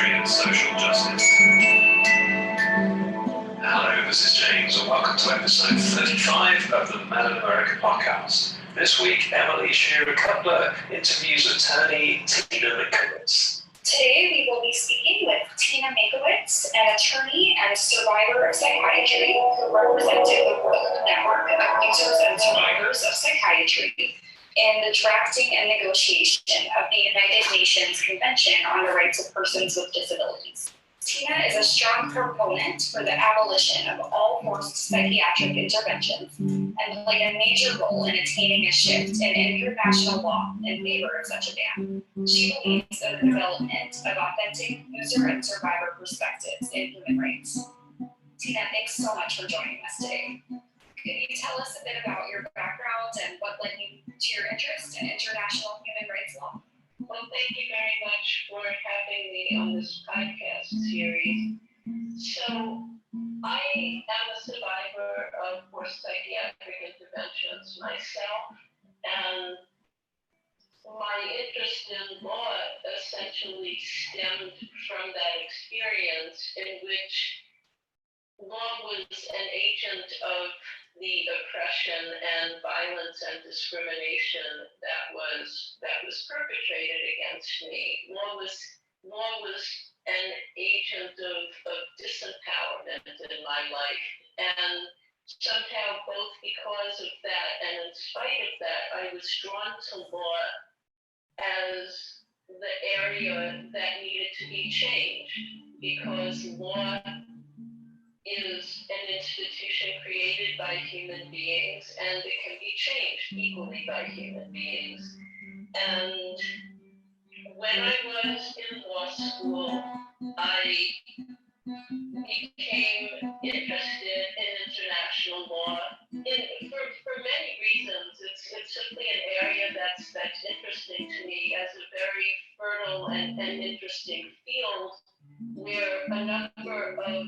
psychiatry and social justice. Hello, this is James, and welcome to episode 35 of the Mad in America podcast. This week, Emily Shearer-Cutler interviews attorney Tina Minkowitz. Today, we will be speaking with Tina Minkowitz, an attorney and survivor of psychiatry who represented the World Network of Users and Survivors of Psychiatry in the drafting and negotiation of the United Nations Convention on the Rights of Persons with Disabilities. Tina is a strong proponent for the abolition of all forced psychiatric interventions and played a major role in attaining a shift in international law in favor of such a ban. She believes in the development of authentic user and survivor perspectives in human rights. Tina, thanks so much for joining us today. Can you tell us a bit about your background and what led you to your interest in international human rights law? Well, thank you very much for having me on this podcast series. So, I am a survivor of forced psychiatric interventions myself, and my interest in law essentially stemmed from that experience in which law was an agent of the oppression and violence and discrimination that was perpetrated against me. Law was an agent of disempowerment in my life, and somehow both because of that and in spite of that, I was drawn to law as the area that needed to be changed, because law is an institution created by human beings, and it can be changed equally by human beings. And when I was in law school, I became interested in international law for many reasons. It's simply an area that's interesting to me as a very fertile and interesting field, where a number of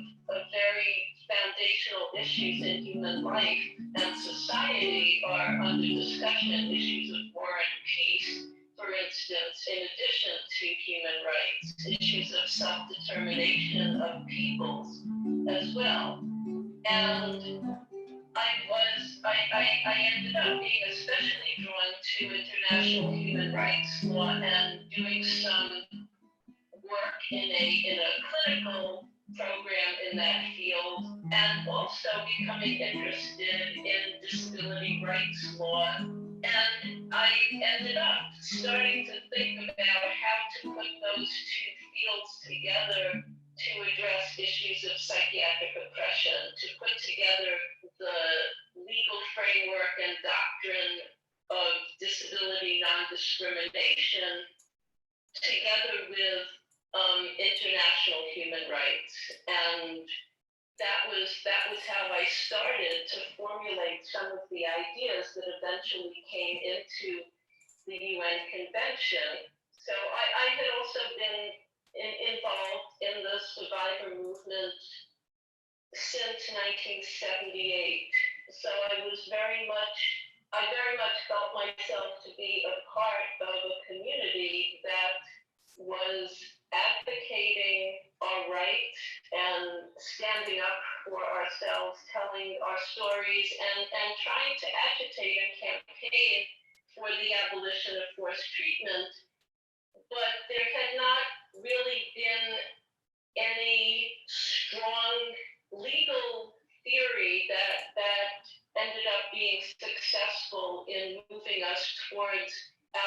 very foundational issues in human life and society are under discussion. Issues of war and peace, for instance, in addition to human rights, issues of self-determination of peoples as well. And I ended up being especially drawn to international human rights law and doing some work in a clinical program in that field, and also becoming interested in disability rights law. And I ended up starting to think about how to put those two fields together to address issues of psychiatric oppression, to put together the legal framework and doctrine of disability non-discrimination together with international human rights. And that was how I started to formulate some of the ideas that eventually came into the UN Convention. So I had also been involved in the survivor movement since 1978. So I very much felt myself to be a part of a community that was advocating our rights and standing up for ourselves, telling our stories, and trying to agitate and campaign for the abolition of forced treatment. But there had not really been any strong legal theory that ended up being successful in moving us towards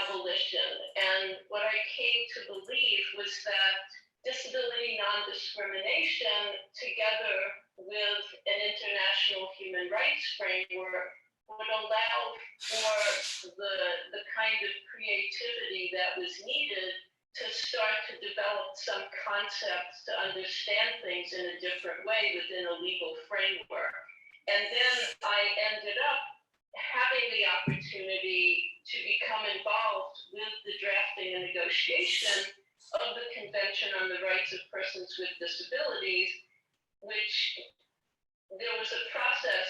abolition. And what I came to believe was that disability non-discrimination, together with an international human rights framework, would allow for the kind of creativity that was needed to start to develop some concepts to understand things in a different way within a legal framework. And then I ended up having the opportunity to become involved with the drafting and negotiation of the Convention on the Rights of Persons with Disabilities, which there was a process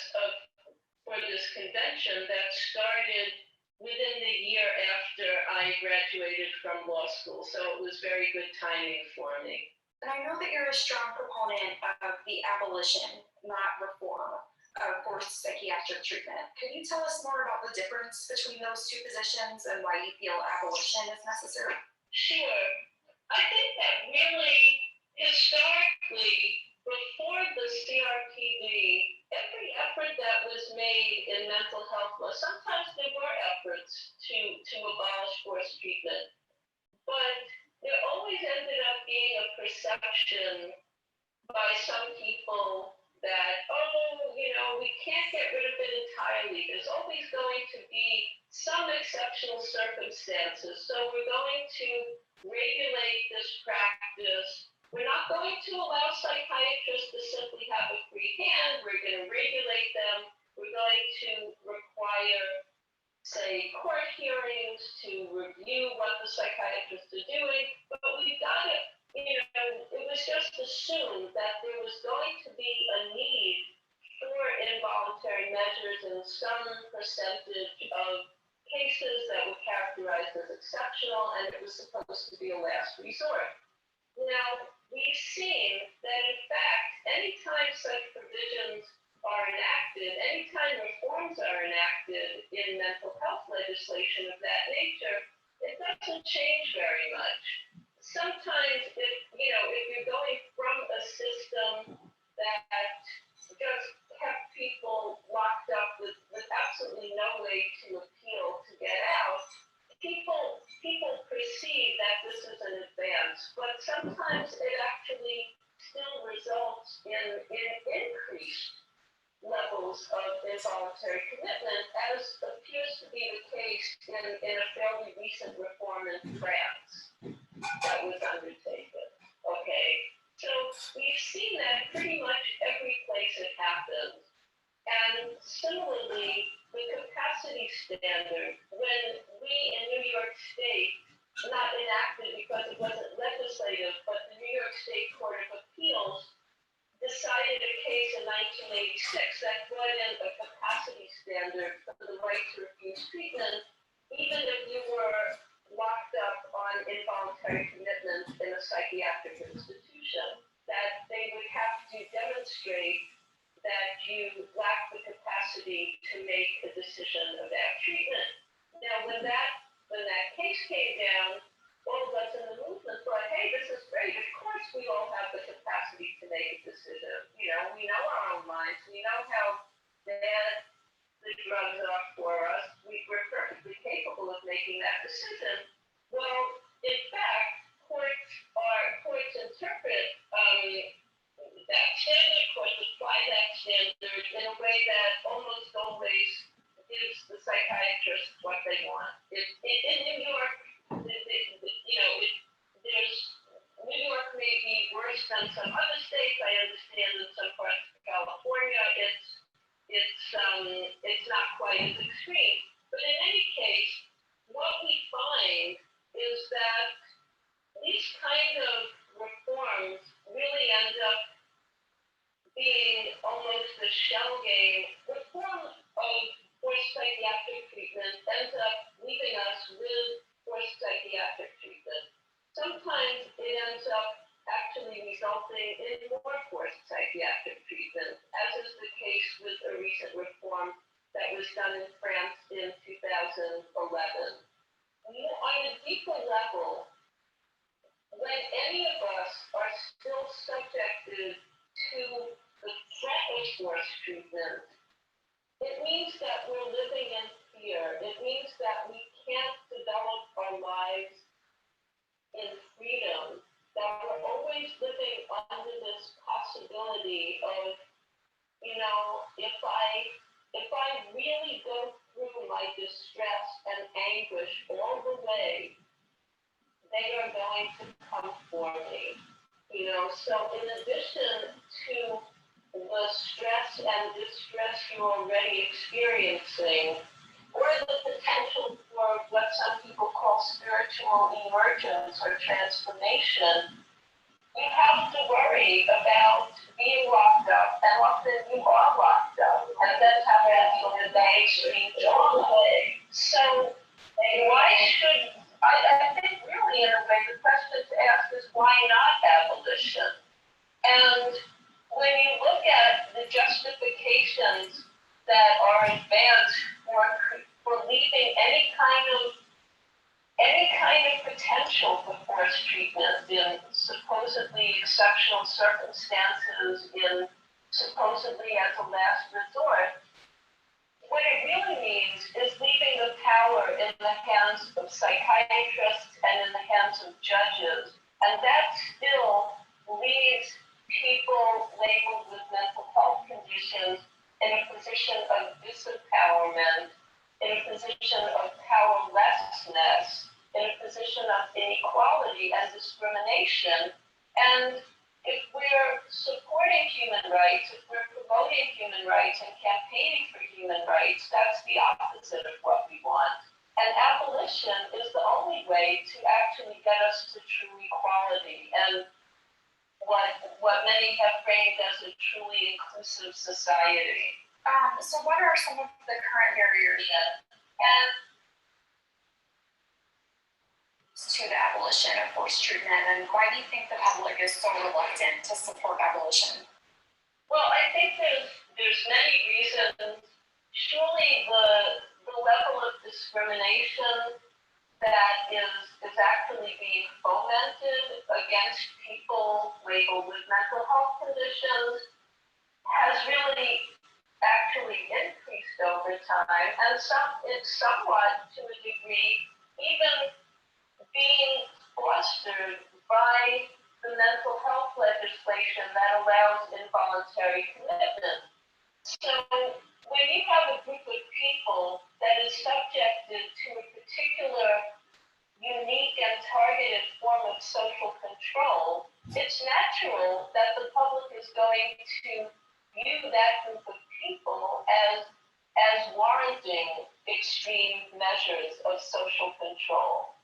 for this convention that started within the year after I graduated from law school. So it was very good timing for me. And I know that you're a strong proponent of the abolition, not reform, of forced psychiatric treatment. Can you tell us more about the difference between those two positions and why you feel abolition is necessary? Sure. I think that really, historically, before the CRPD, every effort that was made in mental health law, sometimes there were efforts to abolish forced treatment, but there always ended up being a perception by some people that, oh, we can't get rid of it entirely. There's always going to be some exceptional circumstances. So we're going to regulate this practice. We're not going to allow psychiatrists to simply have a free hand. We're going to regulate them. We're going to require, say, court hearings to review what the psychiatrists are doing. But we've got to, it was just assumed that there was going to be a need for involuntary measures in some percentage of cases that were characterized as exceptional, and it was supposed to be a last resort. Now, we've seen that, in fact, anytime such provisions are enacted, anytime reforms are enacted in mental health legislation of that nature, it doesn't change very much. Sometimes, if you're going from a system that just kept people locked up with absolutely no way to appeal to get out, people perceive that this is an advance, but sometimes it actually still results in increased levels of involuntary commitment, as appears to be the case in a fairly recent reform in France that was undertaken. Okay, so we've seen that pretty much every place it happens. And similarly, the capacity standard, when we in New York State, not enacted because it wasn't legislative, but the New York State Court of Appeals decided a case in 1986 that brought in a capacity standard for the right to refuse treatment, even if you were locked up on involuntary commitment in a psychiatric institution, that they would have to demonstrate that you lack the capacity to make a decision about treatment. Now, when that case came down, all of us in the movement thought, hey, this is great. Of course we all have the capacity to make a decision. We know our own minds. We know how bad the drugs are for us. We're perfectly capable of making that decision. Well, in fact, courts interpret that standard, courts apply that standard in a way that almost always gives the psychiatrist what they want. In New York, New York may be worse than some other states. I understand in some parts of California, it's not quite as extreme. But in any case, what we find is that these kind of reforms really end up being almost a shell game. Reform of forced psychiatric treatment ends up leaving us with forced psychiatric treatment. Sometimes it ends up actually resulting in more forced psychiatric treatment, as is the case with a recent reform that was done in France in 2011. On a deeper level, when any of us are still subjected to the threat of forced treatment, it means that we're living in fear. It means that we can't develop our lives in freedom, that we're always living under this possibility of, if I really go through my distress and anguish all the way, they are going to come for me. So in addition to the stress and distress you're already experiencing, or the potential for what some people call spiritual emergence or transformation, you have to worry about being locked up, and often you are locked up, and that's happening in the mainstream way. So why should, I think really in a way the question to ask is why not abolition? that are advanced for leaving any kind of potential for forced treatment in supposedly exceptional circumstances, in supposedly as a last resort. What it really means is leaving the power in the hands of psychiatrists and in the hands of judges. And that still leaves people labeled with mental health conditions in a position of disempowerment, in a position of powerlessness, in a position of inequality and discrimination. And if we're supporting human rights, if we're promoting human rights and campaigning for human rights, that's the opposite of what we want. And abolition is the only way to actually get us to true equality and what many have framed as a truly inclusive society. So what are some of the current barriers and to the abolition of forced treatment, and why do you think the public is so reluctant to support abolition? Well, I think there's many reasons. Surely the level of discrimination that is actually being fomented against people labeled with mental health conditions has really actually increased over time, and it's somewhat to a degree even being fostered by the mental health legislation that allows involuntary commitment. So when you have a group of people that is subjected to a particular unique and targeted form of social control, it's natural that the public is going to view that group of people as warranting extreme measures of social control.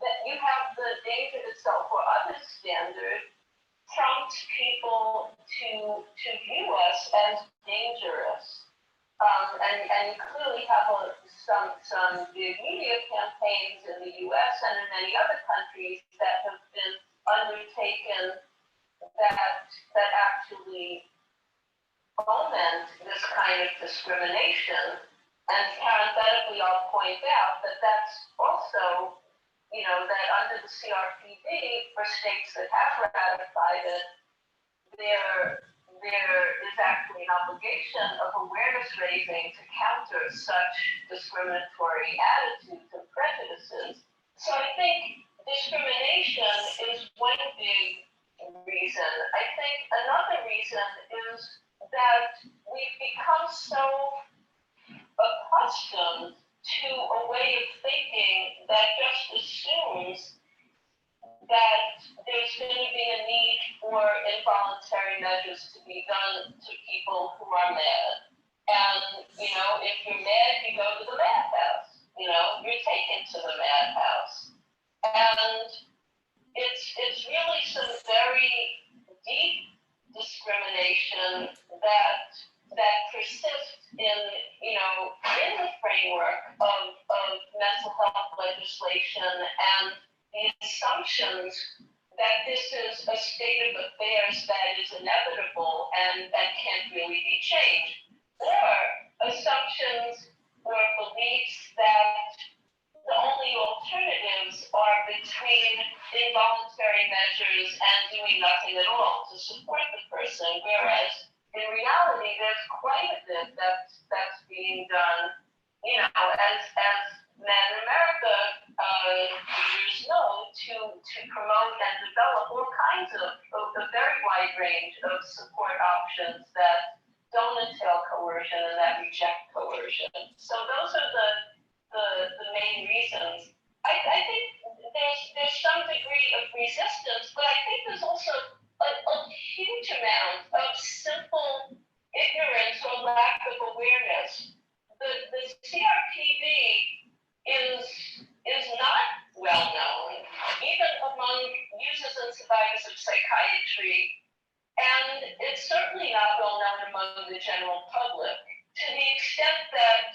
That you have the danger to self or other standard prompts people to view us as dangerous. And you clearly have some big media campaigns in the US and in many other countries that have been undertaken that actually foment this kind of discrimination. And parenthetically, I'll point out that that's also, that under the CRPD, for states that have ratified it, there is actually an obligation of awareness raising to counter such discriminatory attitudes and prejudices. So I think discrimination is one big reason. I think another reason is that we've become so accustomed to a way of thinking that just assumes that there's going to be a need for involuntary measures to be done to people who are mad. And, if you're mad, you go to the madhouse. You're taken to the madhouse. And it's really some very deep discrimination that persists in the framework of mental health legislation and the assumptions that this is a state of affairs that is inevitable and that can't really be changed, or assumptions or beliefs that the only alternatives are between involuntary measures and doing nothing at all to support the person, whereas in reality, there's quite a bit that's being done, as Men in America leaders know, to promote and develop all kinds of a very wide range of support options that don't entail coercion and that reject coercion. So those are the main reasons. I think there's some degree of resistance, but I think there's also a huge amount of simple ignorance or lack of awareness. The CRPD is not well known, even among users and survivors of psychiatry, and it's certainly not well known among the general public, to the extent that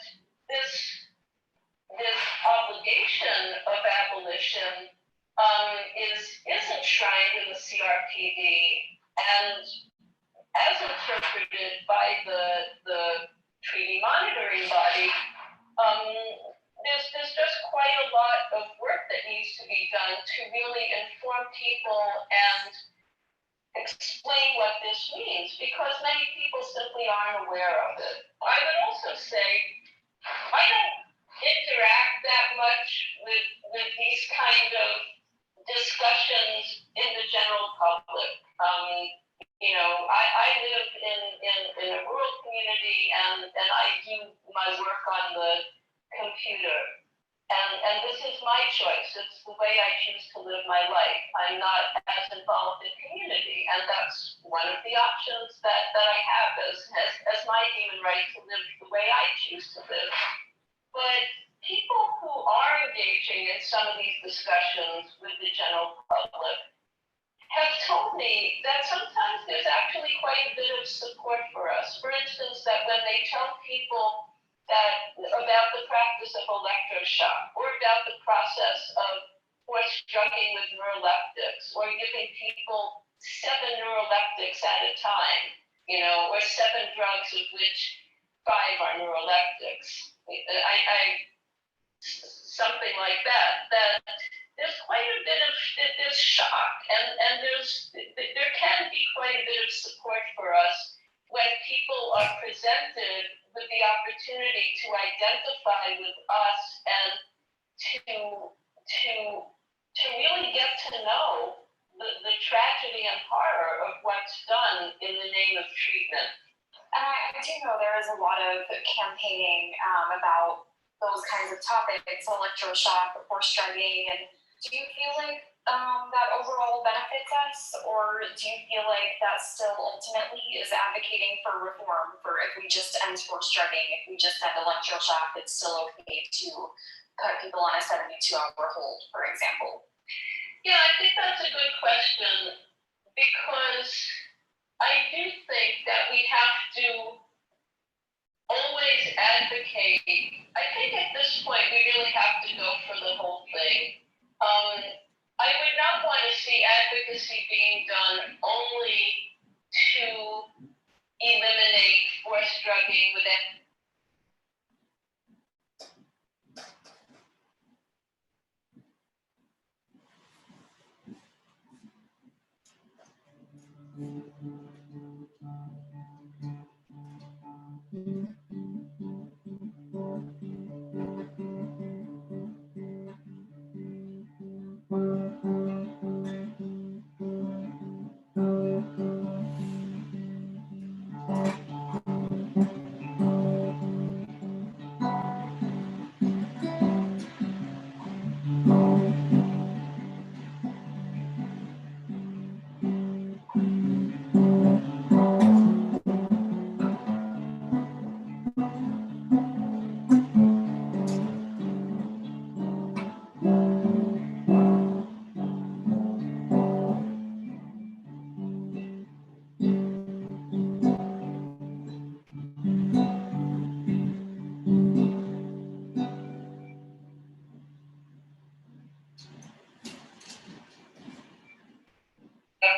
There's just quite a lot of work that needs to be done to really inform people and explain what this means, because many people simply aren't aware of it. I would also say I don't interact that much with these kind of discussions in the general public. I live in a rural community, and I do my work on the computer. And this is my choice. It's the way I choose to live my life. I'm not as involved in community, and that's one of the options that I have as my human right to live the way I choose to live. But people who are engaging in some of these discussions with the general public have told me that sometimes there's actually quite a bit of support for us. For instance, that when they tell people about the practice of electroshock, or about the process of forced drugging with neuroleptics, or giving people 7 neuroleptics at a time, or 7 drugs of which 5 are neuroleptics. Something like that there's quite a bit of there's shock, and there can be quite a bit of support for us when people are presented with the opportunity to identify with us and to really get to know the tragedy and horror of what's done in the name of treatment. And I do know there is a lot of campaigning about those kinds of topics, electroshock, forced drugging, and do you feel like that overall benefits us, or do you feel like that still ultimately is advocating for reform, for if we just end forced drugging, if we just end electroshock, it's still okay to put people on a 72-hour hold, for example? Yeah, I think that's a good question, because I do think that we have to always advocate. I think at this point we really have to go for the whole thing. I would not want to see advocacy being done only to eliminate forced drugging with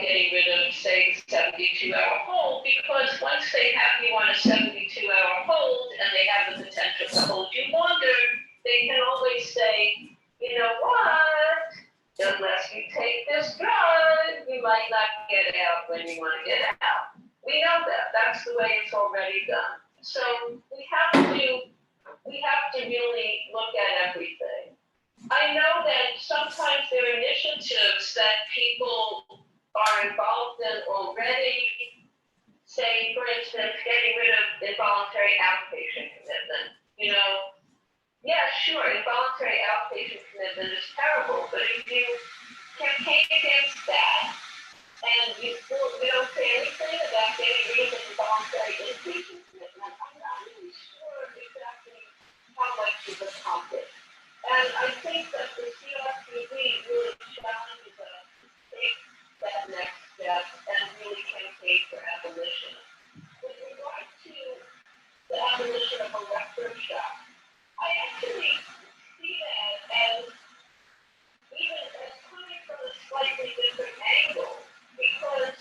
getting rid of, say, 72-hour hold, because once they have you on a 72-hour hold and they have the potential to hold you longer, they can always say, you know what, unless you take this drug, you might not get out when you want to get out. We know that. That's the way it's already done. So we have to really look at everything. I know that sometimes there are initiatives that people are involved in already, say, for instance, getting rid of involuntary outpatient commitment. Yeah, sure, involuntary outpatient commitment is terrible, but if you campaign against that and you don't say anything about getting rid of involuntary inpatient commitment, I'm not really sure exactly how much you've accomplished. And I think that the CRPD really challenges us to take that next step and really campaign for abolition. With regard to the abolition of electroshock, I actually see that as even as coming from a slightly different angle, because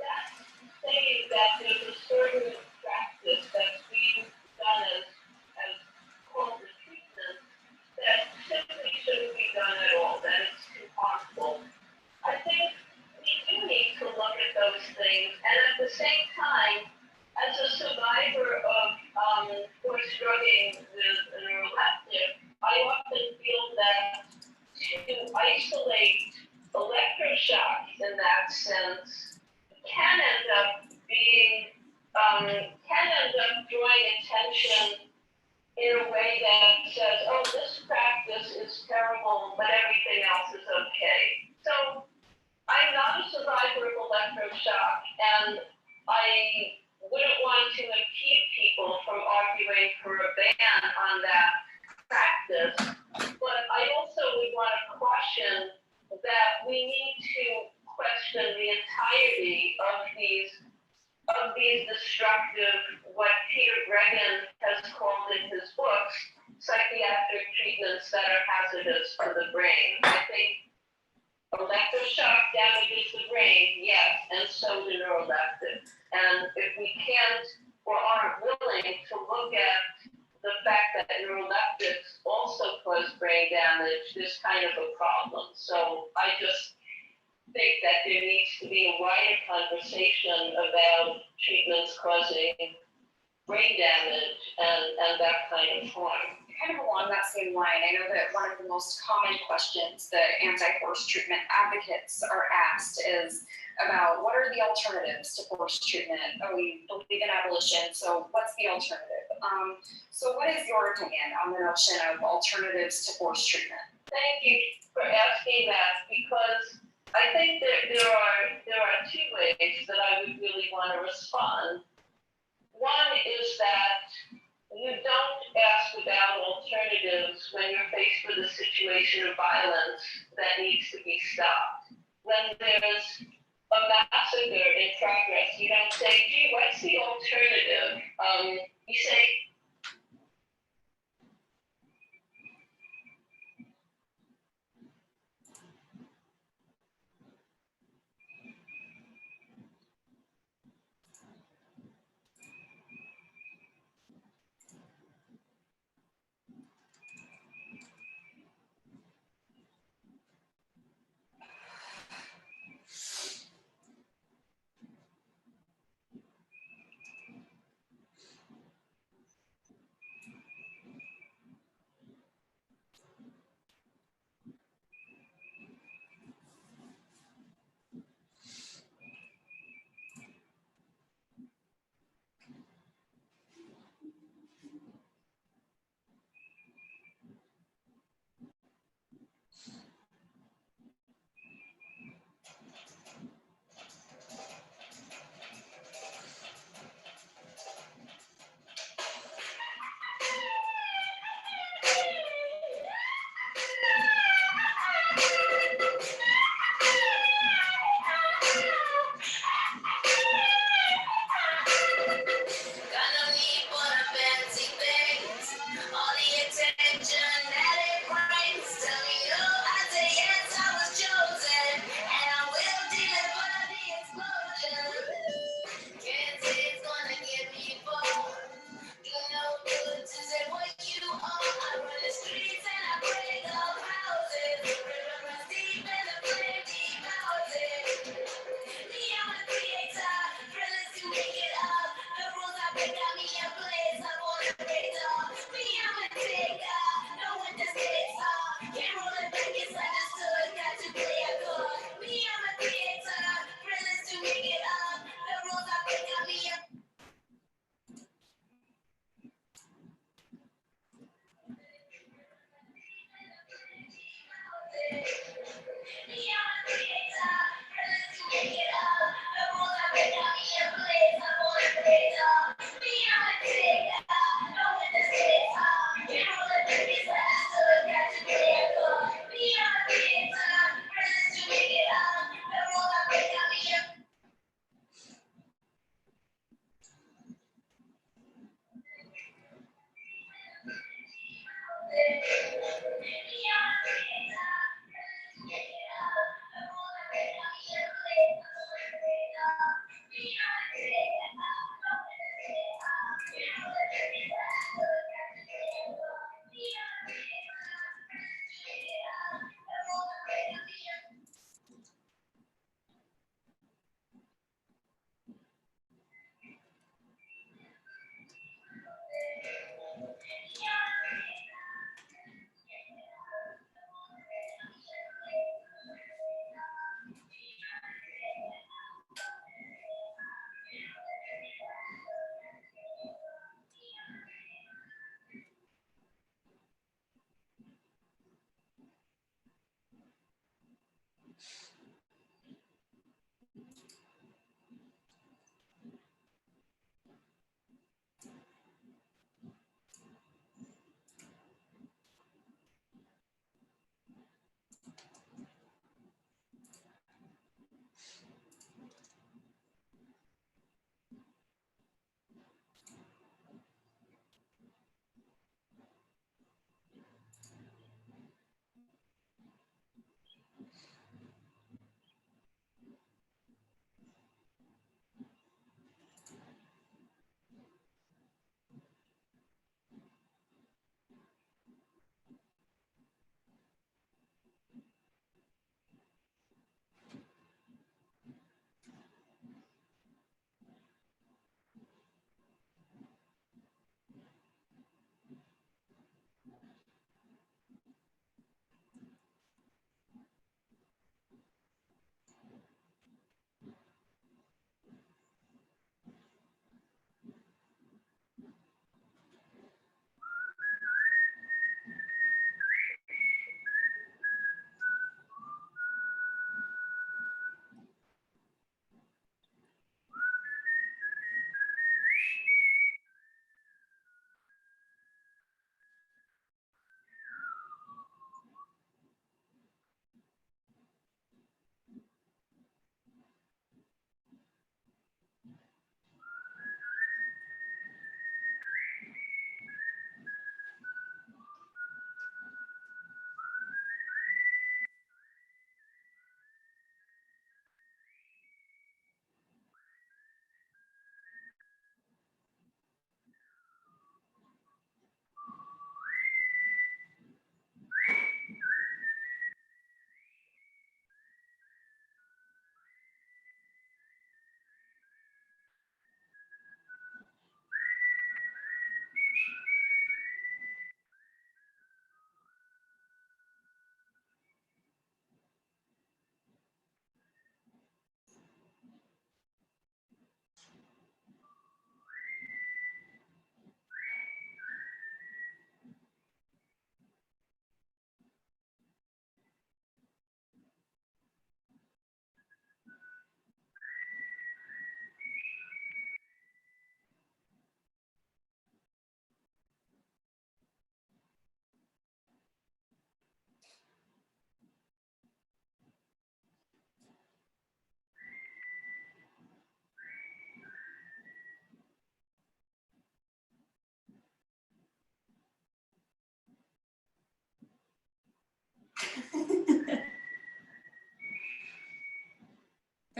that's saying that there's a certain practice that's being done as struggling with an elective, I often feel that to isolate electroshock in that sense can end up being, can end up drawing attention in a way that says, oh, this practice is terrible, but everything else is okay. So I'm not a survivor of electroshock, and I wouldn't want to impede people from arguing for a ban on that practice, but I also would want to caution that we need to question the entirety of these destructive, what Peter Bregan has called in his books, psychiatric treatments that are hazardous to the brain. I think electroshock damages the brain, yes, and so do neuroleptics. And if we can't or aren't willing to look at the fact that neuroleptics also cause brain damage, there's kind of a problem. So I just think that there needs to be a wider conversation about treatments causing brain damage and that kind of harm. Kind of along that same line, I know that one of the most common questions that anti-force treatment advocates are asked is about what are the alternatives to force treatment? Oh, we believe in abolition, so what's the alternative? So what is your opinion on the notion of alternatives to force treatment? Thank you for asking that, because I think that there are two ways that I would really want to respond. One is that you don't ask about alternatives when you're faced with a situation of violence that needs to be stopped. When there's a massacre in progress, you don't say, gee, what's the alternative? You say,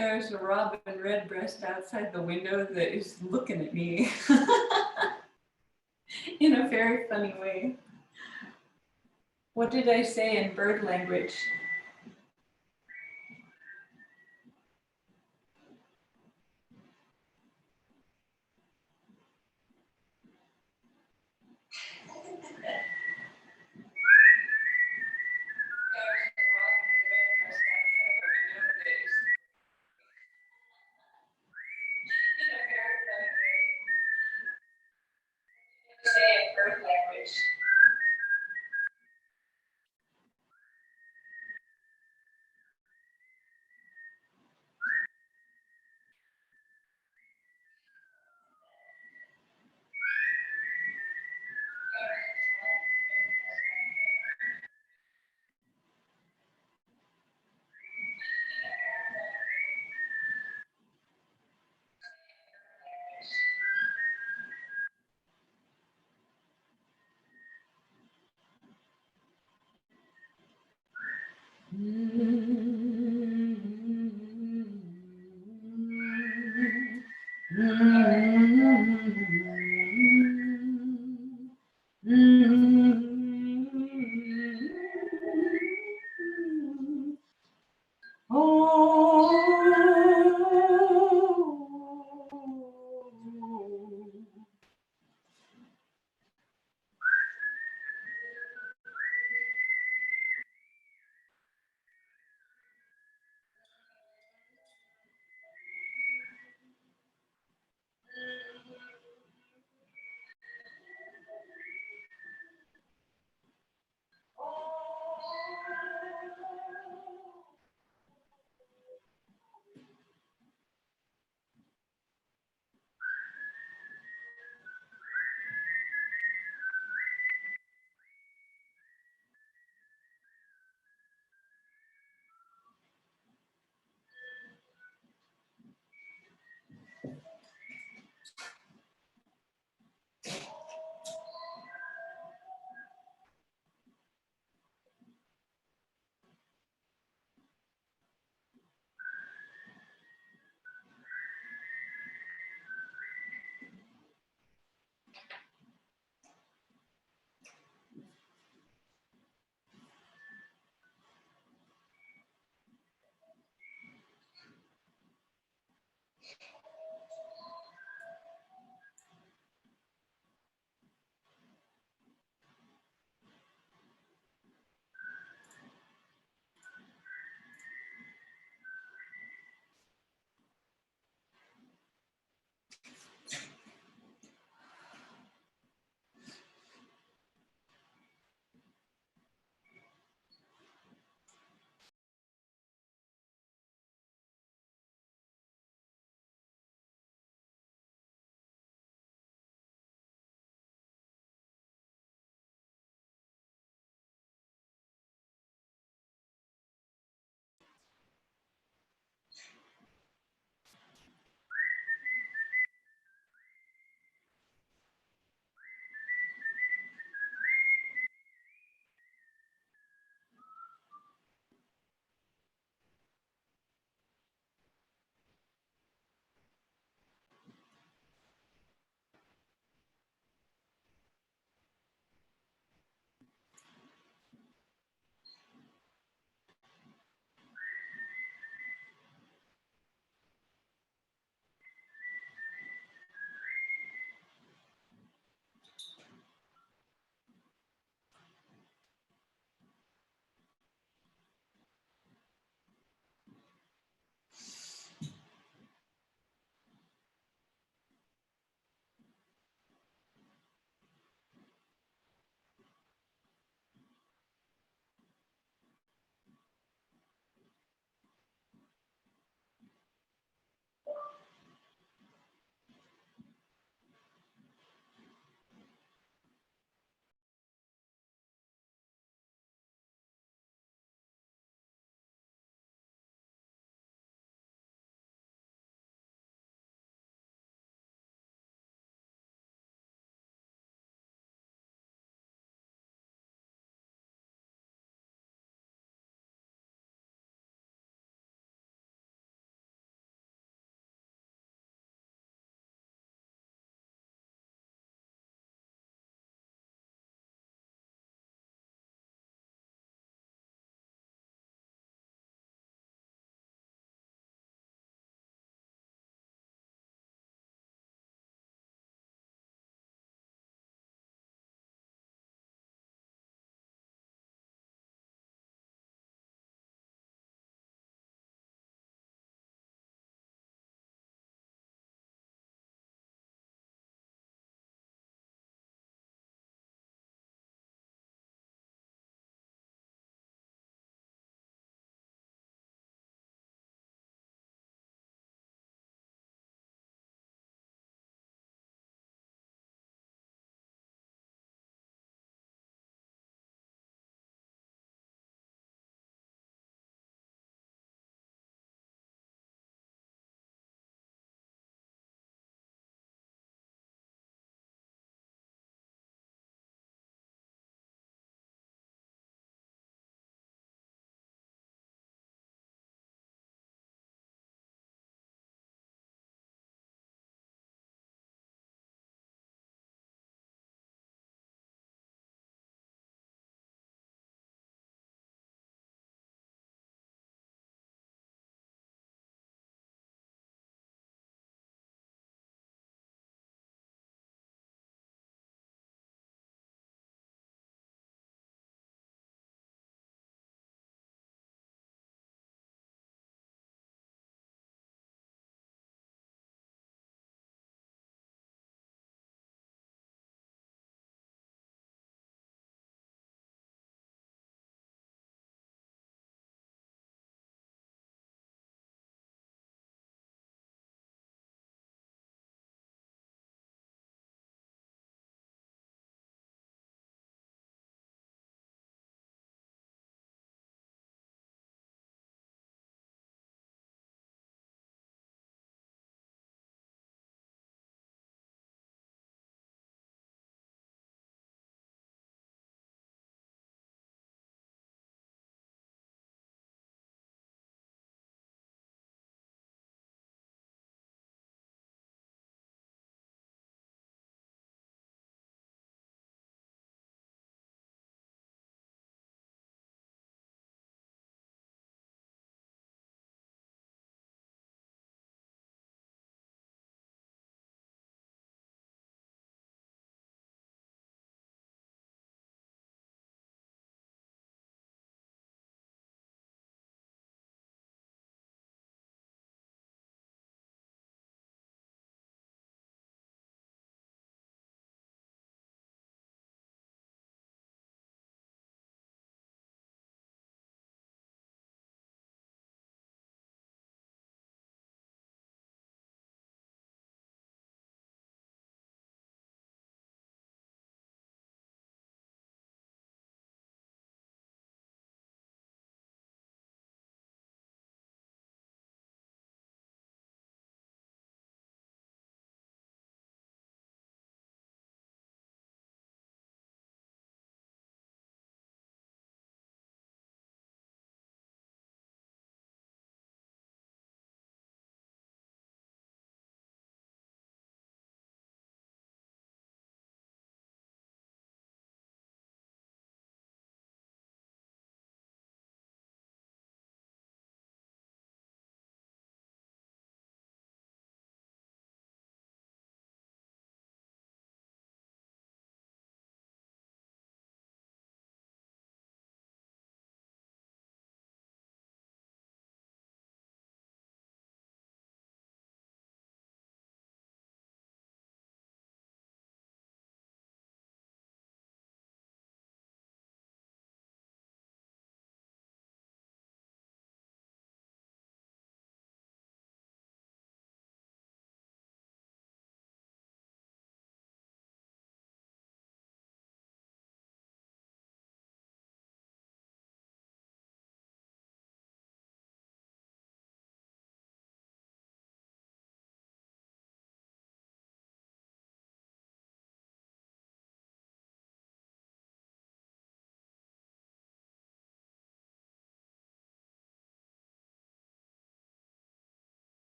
There's a robin redbreast outside the window that is looking at me in a very funny way. What did I say in bird language? Bird language.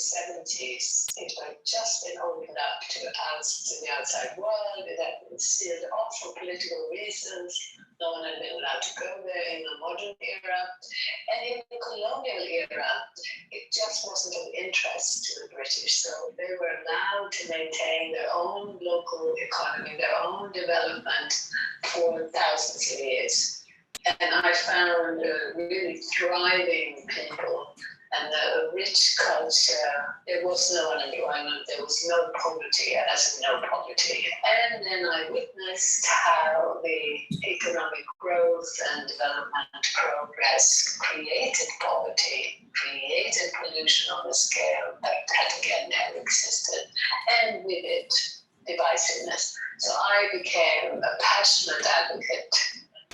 70s, it had just been opened up to the outside world. It had been sealed off for political reasons. No one had been allowed to go there in the modern era. And in the colonial era, it just wasn't of interest to the British. So they were allowed to maintain their own local economy, their own development for thousands of years. And I found really thriving people and a rich culture. There was no unemployment, there was no poverty, as in no poverty. And then I witnessed how the economic growth and development progress created poverty, created pollution on a scale that had again never existed, and with it, divisiveness. So I became a passionate advocate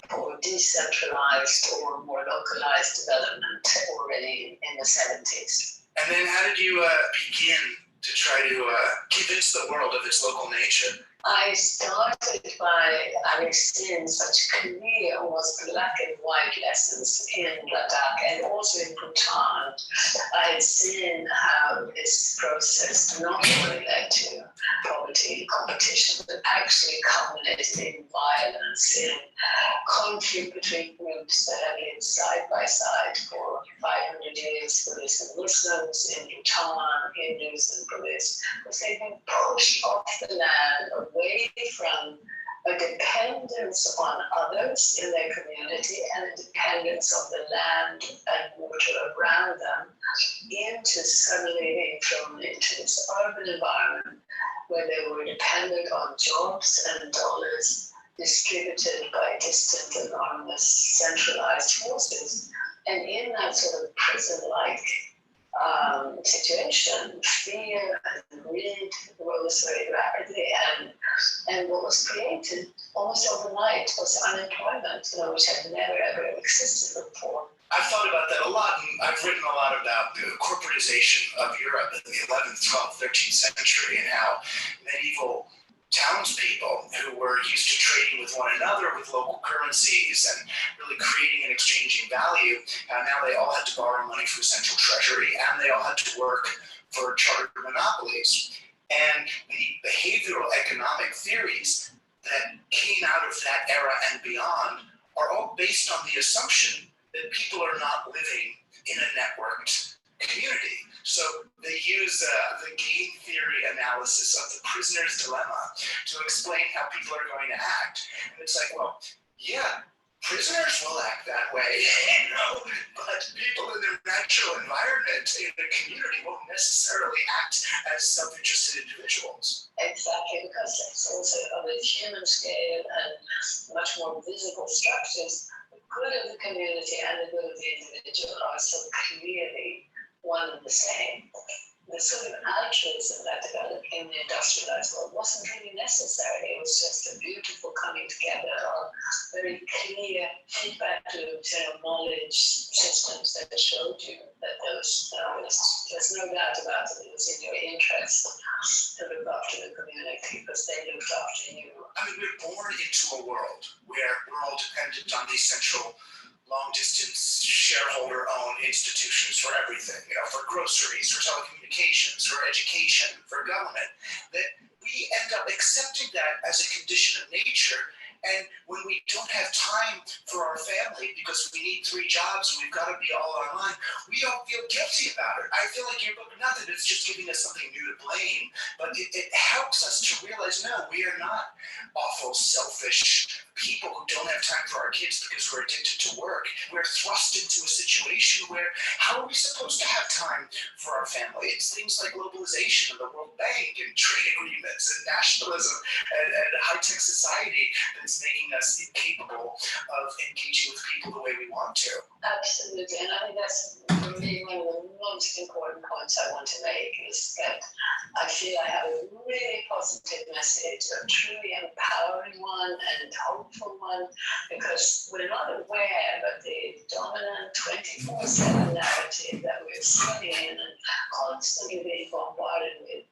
for decentralized or more localized development already in the 70s. And then how did you begin to try to convince the world of its local nature? I started by having seen such clear, almost black and white lessons in Ladakh and also in Bhutan. I had seen how this process not only led to poverty, competition, but actually culminated in violence, in conflict between groups that had lived side by side for 500 years, Buddhists and Muslims, in Bhutan, Hindus and Buddhists, because they've been pushed off the land, away from a dependence on others in their community and a dependence on the land and water around them, into suddenly being thrown into this urban environment where they were dependent on jobs and dollars distributed by distant, anonymous, centralized forces. And in that sort of prison-like situation, fear and greed rose very rapidly, and what was created almost overnight was unemployment, which had never ever existed before. I've thought about that a lot, and I've written a lot about the corporatization of Europe in the 11th, 12th, 13th century, and how medieval townspeople who were used to trading with one another with local currencies and really creating and exchanging value, now they all had to borrow money from central treasury, and they all had to work for chartered monopolies. And the behavioral economic theories that came out of that era and beyond are all based on the assumption that people are not living in a networked community. So they use the game theory analysis of the prisoner's dilemma to explain how people are going to act. And it's like, well, yeah, prisoners will act that way, but people in their natural environment in a community won't necessarily act as self-interested individuals. Exactly, because it's also on a human scale and much more visible structures. The good of the community and the good of the individual are so clearly one and the same. The sort of altruism that developed in the industrialized world wasn't really necessary. It was just a beautiful coming together of very clear feedback loops and knowledge systems that showed you that there's no doubt about it. It was in your interest to look after the community because they looked after you. I mean, we're born into a world where we're all dependent on these central long-distance shareholder-owned institutions for everything, for groceries, for telecommunications, for education, for government, that we end up accepting that as a condition of nature. And when we don't have time for our family because we need 3 jobs and we've got to be all online, we don't feel guilty about it. I feel like your book, not that it's just giving us something new to blame, but it helps us to realize, no, we are not awful, selfish people who don't have time for our kids because we're addicted to work. We're thrust into a situation where how are we supposed to have time for our family? It's things like globalization and the World Bank and trade agreements and nationalism and high-tech society that's making us incapable of engaging with people the way we want to. Absolutely, and I think that's for me one of the most important points I want to make is that I feel I have a really positive message, a truly empowering one and hopeful one, because we're not aware that the dominant 24/7 narrative that we're studying and constantly being bombarded with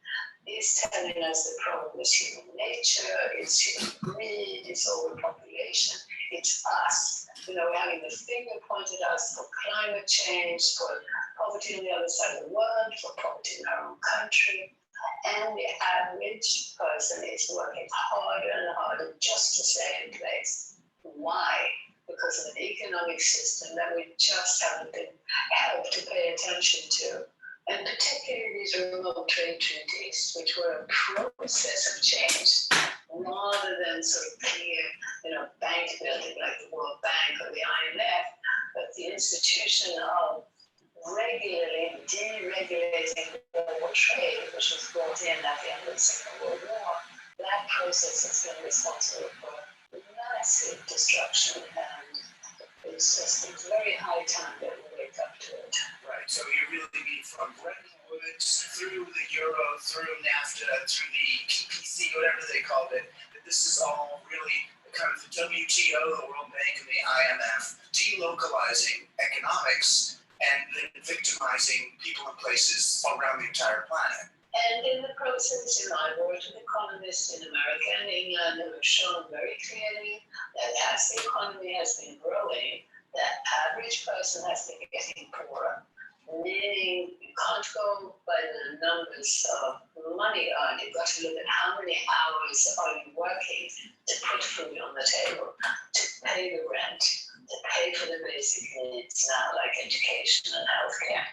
is telling us the problem is human nature, it's human greed, it's overpopulation, it's us. We're having the finger pointed at us for climate change, for poverty property on the other side of the world, for property in our own country. And the average person is working harder and harder just to stay in place. Why? Because of an economic system that we just haven't been helped to pay attention to. And particularly these remote trade treaties, which were a process of change, rather than sort of clear, bank building like the World Bank or the IMF, but the institution of regularly deregulating global trade, which was brought in at the end of the Second World War. That process has been responsible for massive destruction, and it's very high time that we wake up to it. Right, so you really mean from Bretton Woods through the Euro, through NAFTA, through the PPC, whatever they called it, that this is all really kind of the WTO, the World Bank, and the IMF, delocalizing economics and then victimizing people and places around the entire planet. And in the process, I've worked with economists in America and England who have shown very clearly that as the economy has been growing, the average person has been getting poorer, meaning you can't go by the numbers of money earned. You've got to look at how many hours are you working to put food on the table, to pay the rent, to pay for the basic needs now, like education and healthcare.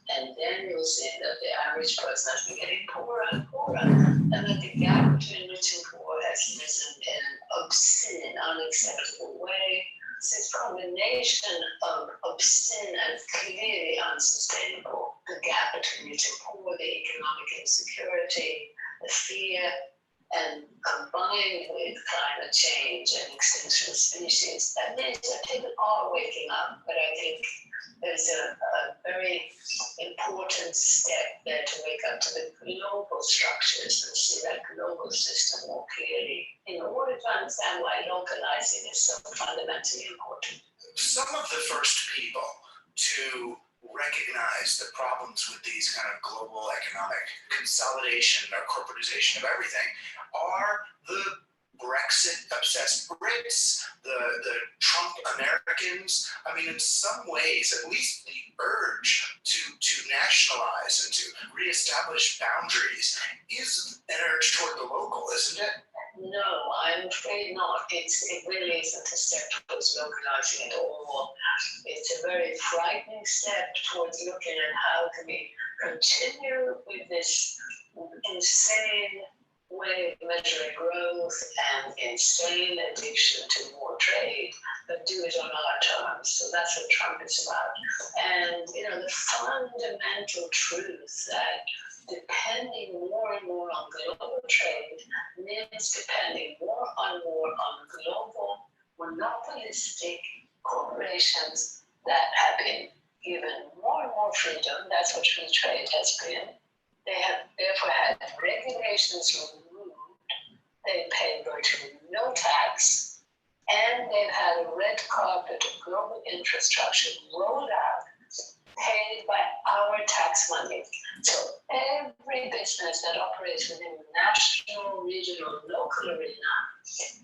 And then you'll see that the average person has been getting poorer and poorer, and that the gap between rich and poor has risen in an obscene, unacceptable way. So it's a combination of obscene and clearly unsustainable. The gap between rich and poor, the economic insecurity, the fear, and combined with climate change and extinction of species, that means that people are waking up. But I think there's a very important step there to wake up to the global structures and see that global system more clearly in order to understand why localizing is so fundamentally important. Some of the first people to recognize the problems with these kind of global economic consolidation or corporatization of everything are the Brexit-obsessed Brits, the Trump Americans. I mean, in some ways, at least the urge to nationalize and to reestablish boundaries is an urge toward the local, isn't it? No, I'm afraid not. It really isn't a step towards localizing at all. It's a very frightening step towards looking at how can we continue with this insane way of measuring growth and insane addiction to more trade, but do it on our terms. So that's what Trump is about. And, the fundamental truth that depending more and more on global trade means depending more on global monopolistic corporations that have been given more and more freedom. That's what free trade has been. They have therefore had regulations removed. They pay virtually no tax, and they've had a red carpet of global infrastructure rolled out, paid by our tax money. So every business that operates within the national, regional, local arena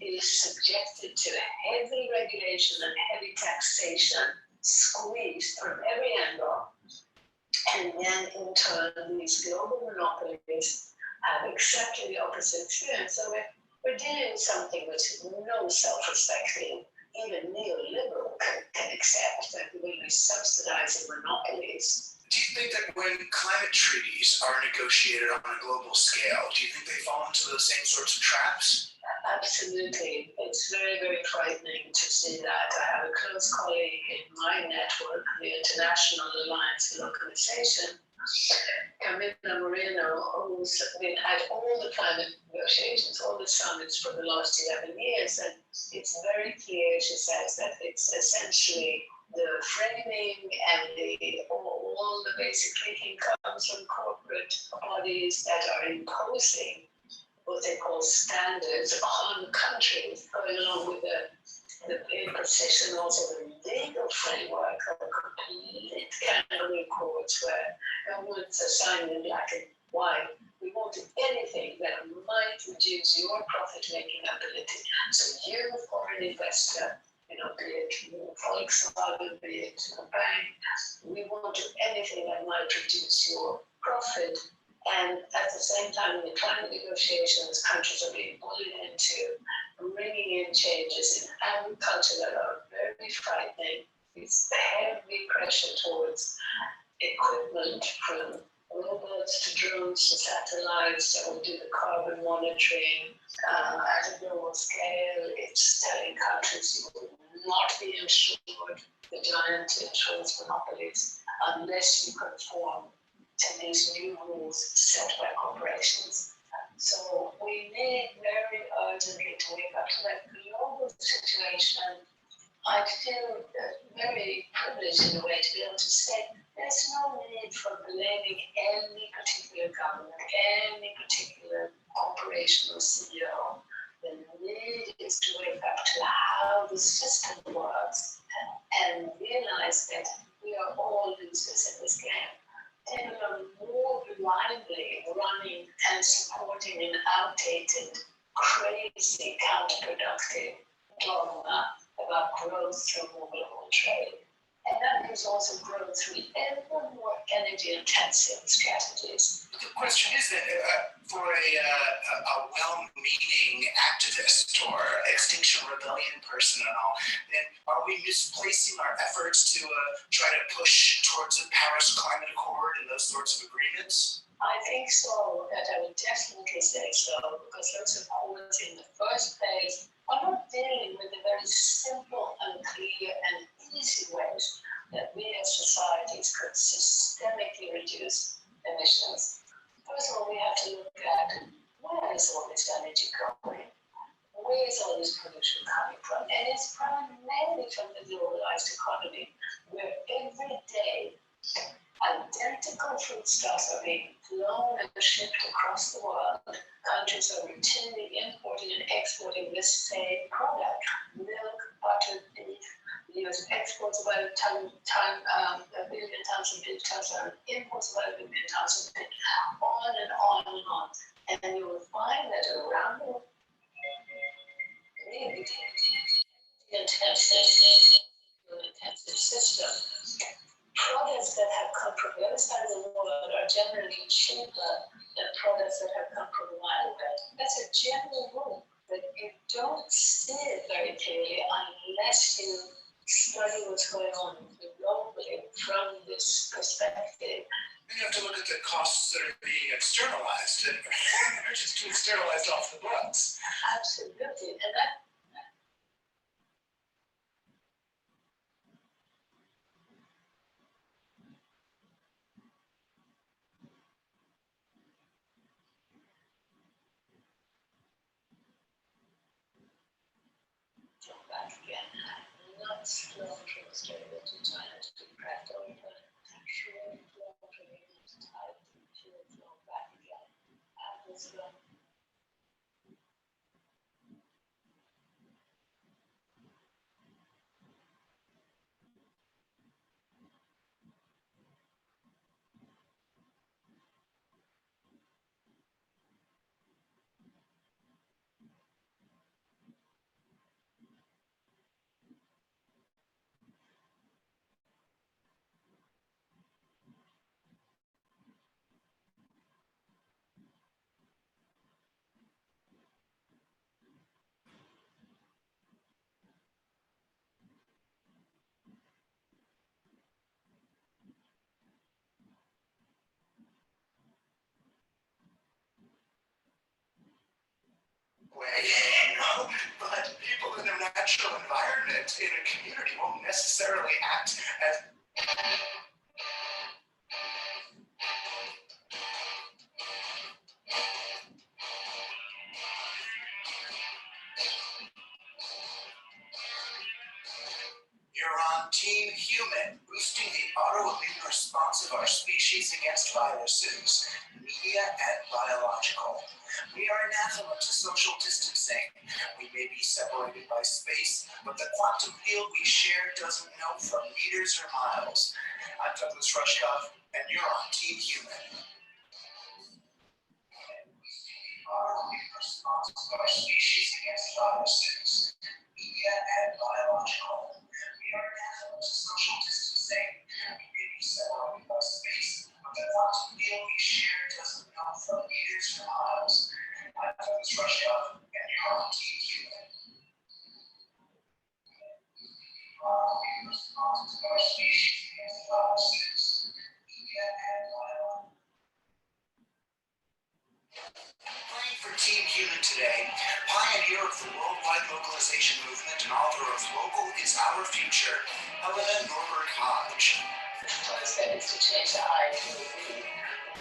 is subjected to heavy regulation and heavy taxation, squeezed from every angle. And then in turn, these global monopolies have accepted the opposite experience. So we're dealing with something which no self-respecting, even neoliberal can accept, that we will be subsidizing monopolies. Do you think that when climate treaties are negotiated on a global scale, do you think they fall into those same sorts of traps? Absolutely. It's very, very frightening to see that. I have a close colleague in my network, the International Alliance for Localization, Camila Moreno, who's been at all the climate negotiations, all the summits for the last 11 years. And it's very clear, she says, that it's essentially the framing and all the basic thinking comes from corporate bodies that are imposing what they call standards on countries, going along with the imposition, also the legal framework of complete kangaroo courts where governments are signing in black and white. We won't do anything that might reduce your profit-making ability. So you, foreign investor, be it following Volkswagen, be it a bank. We won't do anything that might reduce your profit. And at the same time, in the climate negotiations, countries are being bullied into bringing in changes in agriculture that are very frightening. It's heavy pressure towards equipment from robots to drones to satellites that will do the carbon monitoring at a global scale. It's telling countries you will not be insured, the giant insurance monopolies, unless you conform to these new rules set by corporations. So we need very urgently to wake up to that global situation. I feel very privileged in a way to be able to say there's no need for blaming any particular government, any particular corporation or CEO. The need is to wake up to how the system works and realize that we are all losers in this game. People are more blindly running and supporting an outdated, crazy, counterproductive dogma about growth through more global trade. And that means also growth through ever more energy-intensive strategies. The question is that for a well-meaning activist or Extinction Rebellion person and all, then are we misplacing our efforts to try to push towards a Paris Climate Accord and those sorts of agreements? I think so, that I would definitely say so, because those accords in the first place are not dealing with the very simple and clear and easy ways that we as societies could systemically reduce emissions. First of all, we have to look at where is all this energy going? Where is all this pollution coming from? And it's primarily from the globalized economy, where every day identical foodstuffs are being flown and shipped across the world. Countries are routinely importing and exporting this same product: milk, butter, beef. The US exports about a billion tons of beef, and imports about a billion tons of beef, on and on and on. And you will find that around the world, really intensive system, products that have come from the other side of the world are generally cheaper than products that have come from the Wild West. That's a general rule, but you don't see it very clearly unless you study what's going on globally from this perspective. And you have to look at the costs that are being externalized, and just being externalized off the books. Absolutely, and that. Back again, not slow from Australia to China to craft over, short flow from England to tide to short flow back again. And this Way, but people in their natural environment in a community won't necessarily act as You're on Team Human, boosting the autoimmune response of our species against viruses, media and biological. We are anathema to social distancing. We may be separated by space, but the quantum field we share doesn't know from meters or miles. I'm Douglas Rushkoff, and you're on Team Human. Autoimmune response of our species against viruses, media and biological. We are social distancing, maybe several space, but the thoughts we feel we share doesn't come from meters for miles. I'm Douglas Rushkoff, and you're on Team Human. Our species and foxes, and wild. Playing for Team Human today, pioneer of the worldwide localization movement and author of Local is Our Future, Helena Norberg Hodge. The first step is to change the I to the we.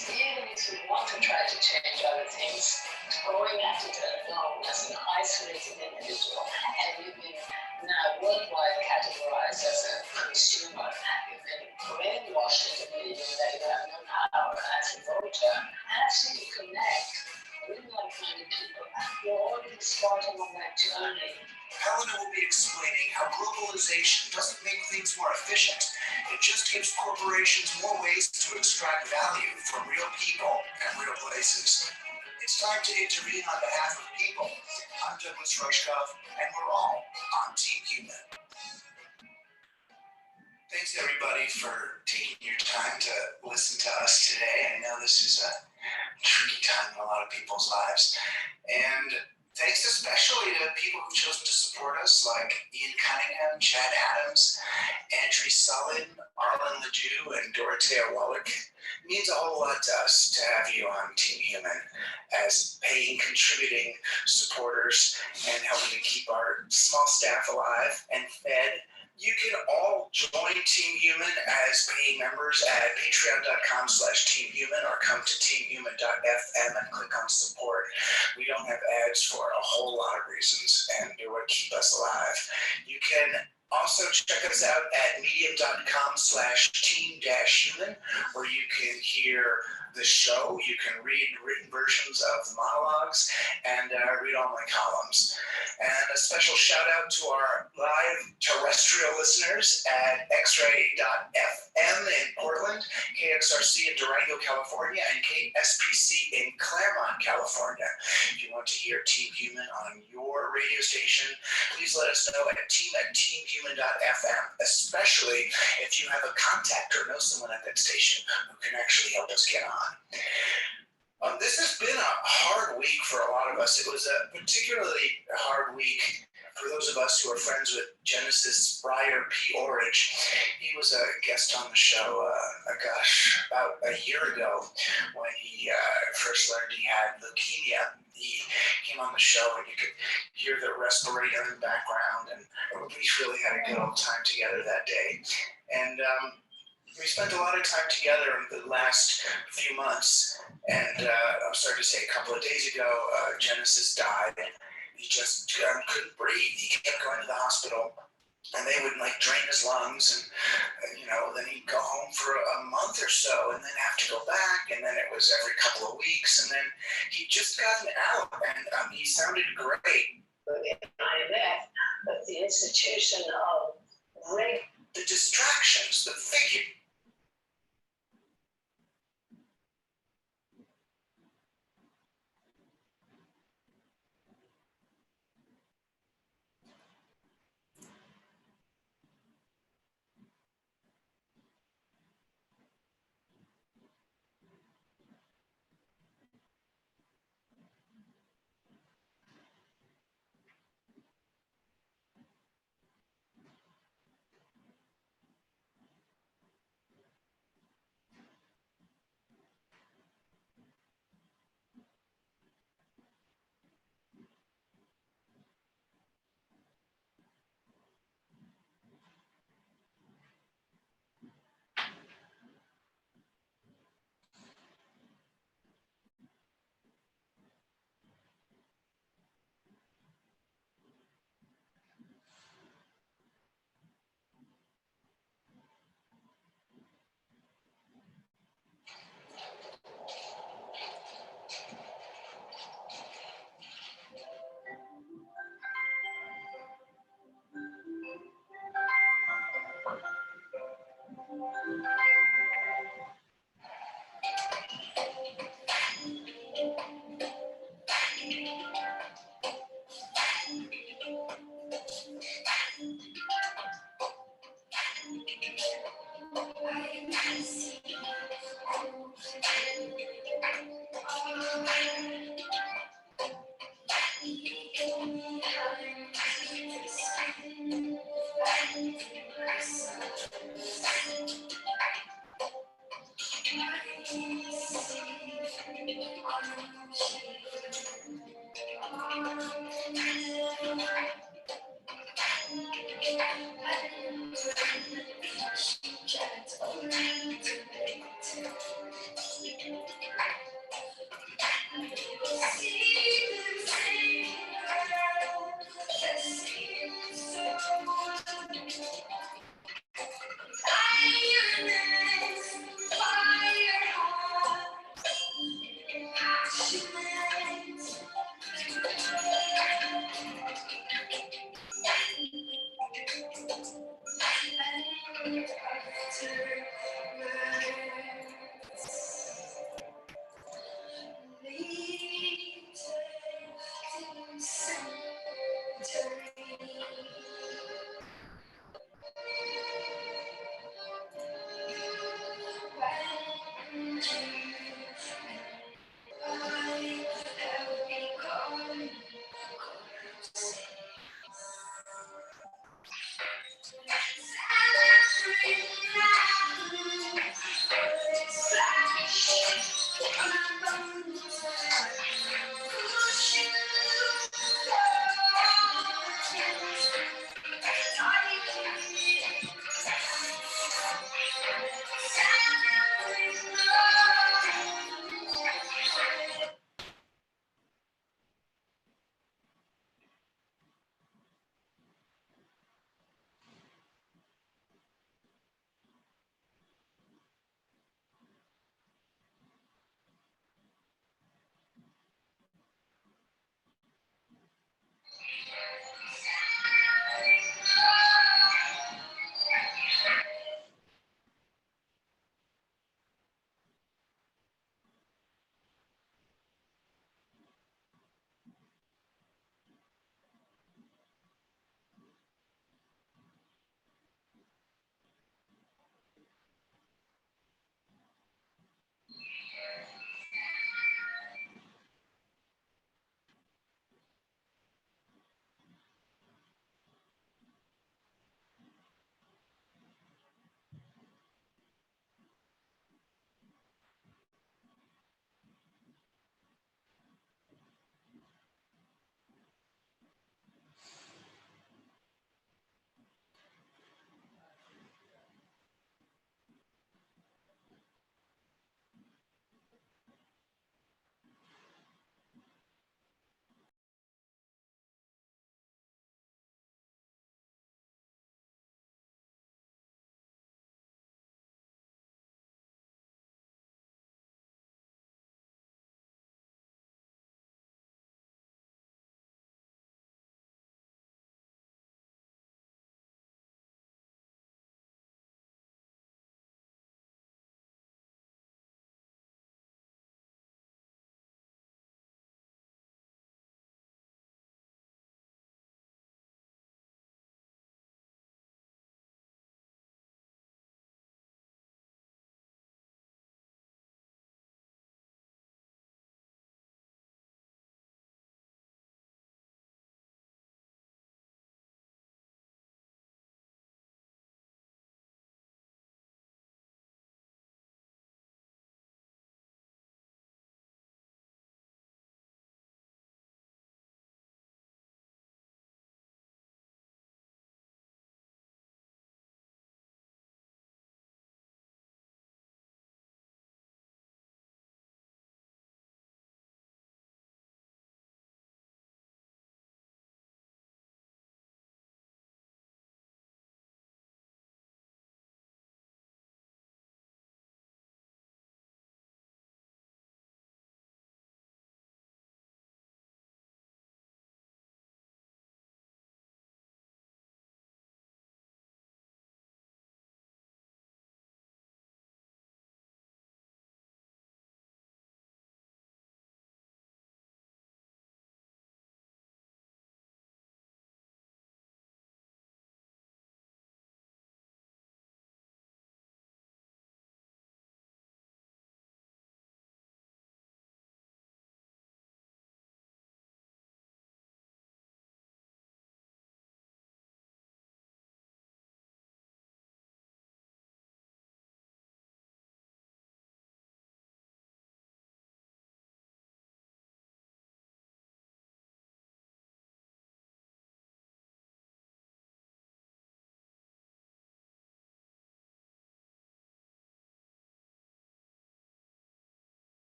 Even if you want to try to change other things, going at it alone as an isolated individual, and you've been now worldwide categorized as a consumer, you've been brainwashed into believing that you have no power as a voter, as you connect with like-minded people, you're already starting on that journey. Helena will be explaining how globalization doesn't make things more efficient. It just gives corporations more ways to extract value from real people and real places. It's time to intervene on behalf of people. I'm Douglas Rushkoff, and we're all on Team Human. Thanks everybody for taking your time to listen to us today. I know this is a tricky time in a lot of people's lives. And thanks especially to people who chose to support us, like Ian Cunningham, Chad Adams, Andrew Sullen, Arlen Ledoux, and Dorothea Wallach. It means a whole lot to us to have you on Team Human as paying, contributing supporters and helping to keep our small staff alive and fed. You can all join Team Human as paying members at patreon.com/teamhuman or come to teamhuman.fm and click on support. We don't have ads for a whole lot of reasons, and it would keep us alive. You can also check us out at medium.com/team-human, where you can hear the show. You can read written versions of the monologues and read all my columns. And a special shout out to our live terrestrial listeners at xray.fm in Portland, KXRC in Durango, California, and KSPC in Claremont, California. If you want to hear Team Human on your radio station, please let us know at team@teamhuman.fm, especially if you have a contact or know someone at that station who can actually help us get on. This has been a hard week for a lot of us. It was a particularly hard week for those of us who are friends with Genesis Briar P. Orridge. He was a guest on the show, about a year ago when he first learned he had leukemia. He came on the show and you could hear the respirator in the background, and we really had a good old time together that day. And we spent a lot of time together in the last few months, and I'm sorry to say, a couple of days ago, Genesis died. He just couldn't breathe. He kept going to the hospital, and they would drain his lungs, and then he'd go home for a month or so, and then have to go back, and then it was every couple of weeks, and then he'd just gotten out, and he sounded great. IMF, but the institution of the distractions, the figure.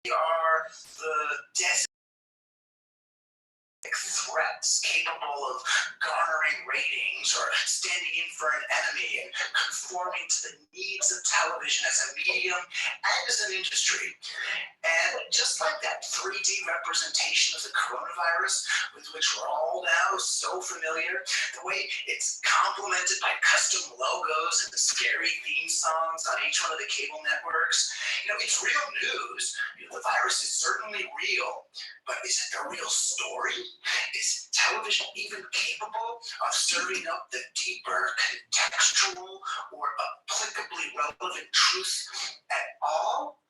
are the designated threats capable of garnering ratings or standing in for an enemy and conforming to the needs of television as a medium and as an industry. And just like that 3D representation of the coronavirus, with which we're all now so familiar, the way it's complemented by custom logos and the scary theme songs on each one of the cable networks, it's real news. The virus is certainly real, but is it the real story? Is television even capable of serving up the deeper, contextual, or applicably relevant truth at all?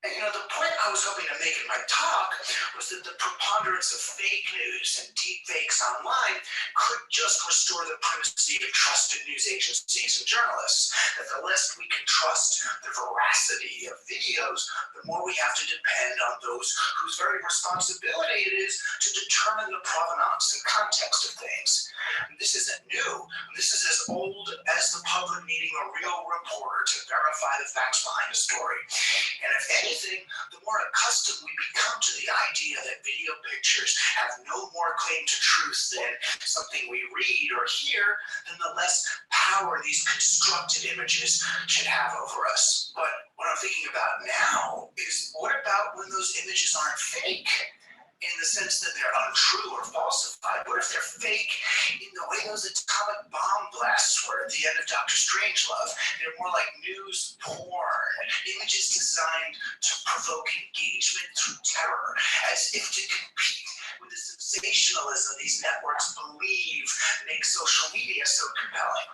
And the point I was hoping to make in my talk was that the preponderance of fake news and deep fakes online could just restore the primacy of trusted news agencies and journalists. That the less we can trust the veracity of videos, the more we have to depend on those whose very responsibility it is to determine the provenance and context of things. And this isn't new. This is as old as the public needing a real reporter to verify the facts behind a story. And if anything, the more accustomed we become to the idea that video pictures have no more claim to truth than something we read or hear, then the less power these constructed images should have over us. But what I'm thinking about now is, what about when those images aren't fake? In the sense that they're untrue or falsified? What if they're fake in the way those atomic bomb blasts were at the end of Dr. Strangelove? They're more like news porn, images designed to provoke engagement through terror, as if to compete with the sensationalism these networks believe makes social media so compelling.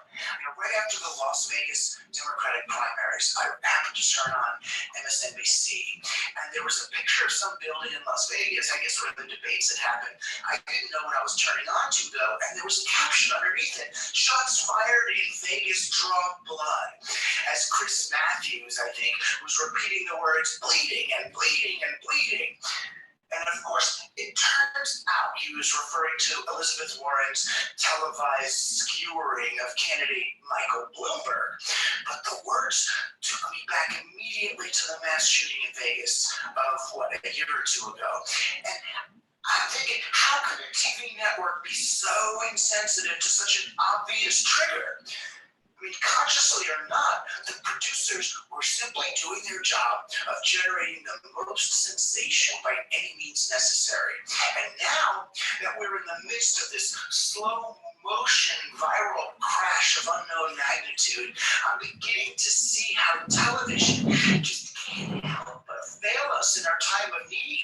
Right after the Las Vegas Democratic primaries, I happened to turn on MSNBC, and there was a picture of some building in Las Vegas, I guess where the debates had happened. I didn't know what I was turning on to, though, and there was a caption underneath it: "Shots fired in Vegas draw blood," as Chris Matthews, I think, was repeating the words bleeding and bleeding and bleeding. And of course, it turns out he was referring to Elizabeth Warren's televised skewering of candidate Michael Bloomberg. But the words took me back immediately to the mass shooting in Vegas of, a year or two ago. And I'm thinking, how could a TV network be so insensitive to such an obvious trigger? Consciously or not, the producers were simply doing their job of generating the most sensation by any means necessary. And now that we're in the midst of this slow motion viral crash of unknown magnitude, I'm beginning to see how television just can't help but fail us in our time of need.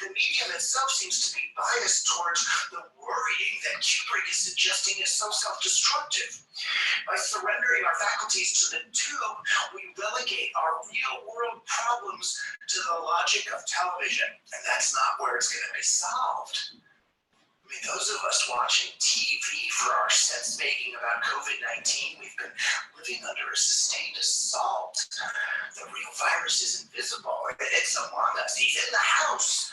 The medium itself seems to be biased towards the worrying that Kubrick is suggesting is so self-destructive. By surrendering our faculties to the tube, we relegate our real-world problems to the logic of television, and that's not where it's going to be solved. Those of us watching TV for our sense-making about COVID-19, we've been living under a sustained assault. The real virus is invisible. It's among us. He's in the house.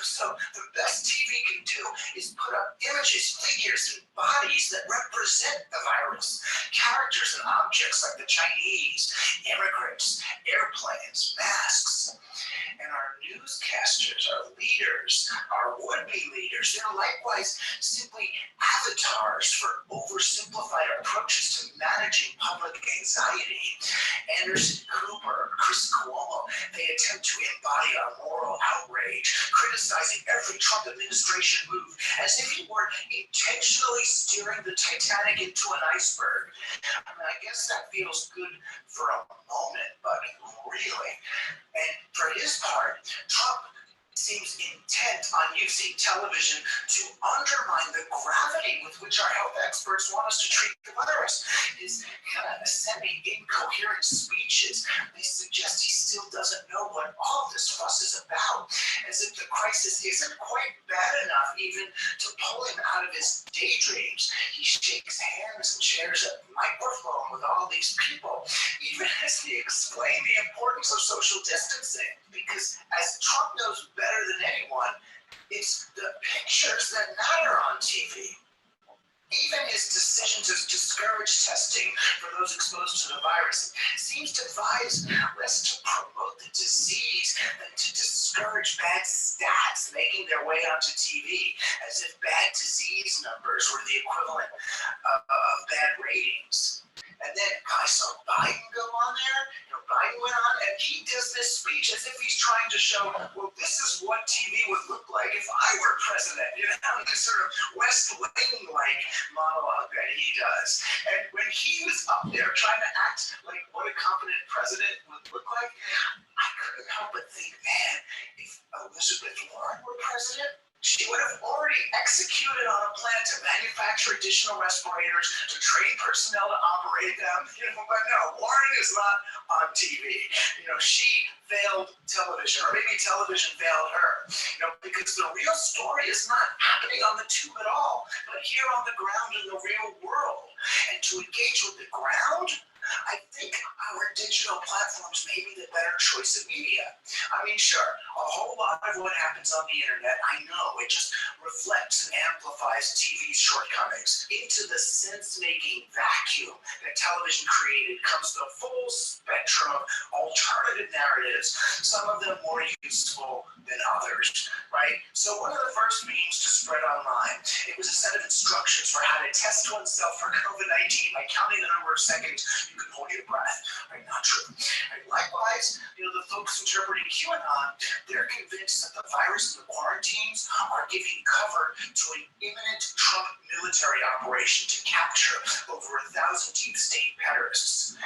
So the best TV can do is put up images, figures, and bodies that represent the virus. Characters and objects like the Chinese, immigrants, airplanes, masks. And our newscasters, our leaders, our would-be leaders, they're likewise simply avatars for oversimplified approaches to managing public anxiety. Anderson Cooper, Chris Cuomo, they attempt to embody our moral outrage, criticizing every Trump administration move as if he were intentionally steering the Titanic into an iceberg. I guess that feels good for a moment, but really. And for his part, Trump seems intent on using television to undermine the gravity with which our health experts want us to treat the virus. His kind of semi-incoherent speeches, they suggest he still doesn't know what all this fuss is about, as if the crisis isn't quite bad enough even to pull him out of his daydreams. He shakes hands and shares a microphone with all these people, even as they explain the importance of social distancing, because as Trump knows better than anyone, it's the pictures that matter on TV. Even his decision to discourage testing for those exposed to the virus seems to advise less to promote the disease than to discourage bad stats making their way onto TV, as if bad disease numbers were the equivalent of bad ratings. And then I saw Biden go on there. Biden went on and he does this speech as if he's trying to show, well, this is what TV would look like if I were president. This sort of West Wing-like monologue that he does. And when he was up there trying to act like what a competent president would look like, I couldn't help but think, man, if Elizabeth Warren were president, she would have already executed on a plan to manufacture additional respirators, to train personnel to operate them. But no, Warren is not on TV. She failed television, or maybe television failed her. Because the real story is not happening on the tube at all, but here on the ground in the real world. And to engage with the ground, I think our digital platforms may be the better choice of media. I mean, sure, a whole lot of what happens on the internet, I know, it just reflects and amplifies TV's shortcomings. Into the sense-making vacuum that television created comes the full spectrum of alternative narratives, some of them more useful than others, right? So one of the first memes to spread online, it was a set of instructions for how to test oneself for COVID-19 by counting the number of seconds you can hold your breath. Right? Not true. Right? Likewise, the folks interpreting QAnon, they're convinced that the virus and the quarantines are giving cover to an imminent Trump military operation to capture over 1,000 deep state terrorists.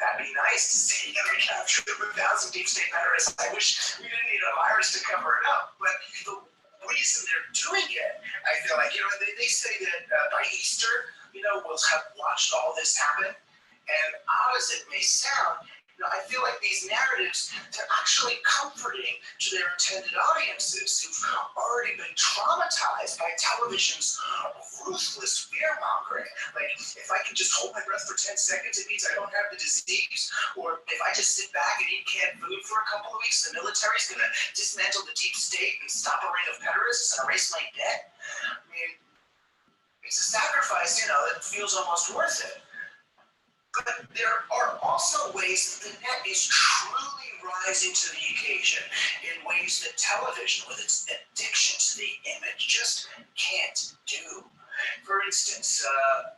That'd be nice to see every capture of 1,000 deep state terrorists. I wish we didn't need a virus to cover it up. But the reason they're doing it, I feel like, they say that by Easter, we'll have watched all this happen. And odd as it may sound, I feel like these narratives, they're actually comforting to their intended audiences who've already been traumatized by television's ruthless fear-mongering. Like, if I can just hold my breath for 10 seconds, it means I don't have the disease. Or if I just sit back and eat canned food for a couple of weeks, the military's going to dismantle the deep state and stop a ring of terrorists and erase my debt. I mean, it's a sacrifice, that feels almost worth it. But there are also ways that the net is truly rising to the occasion in ways that television, with its addiction to the image, just can't do. For instance,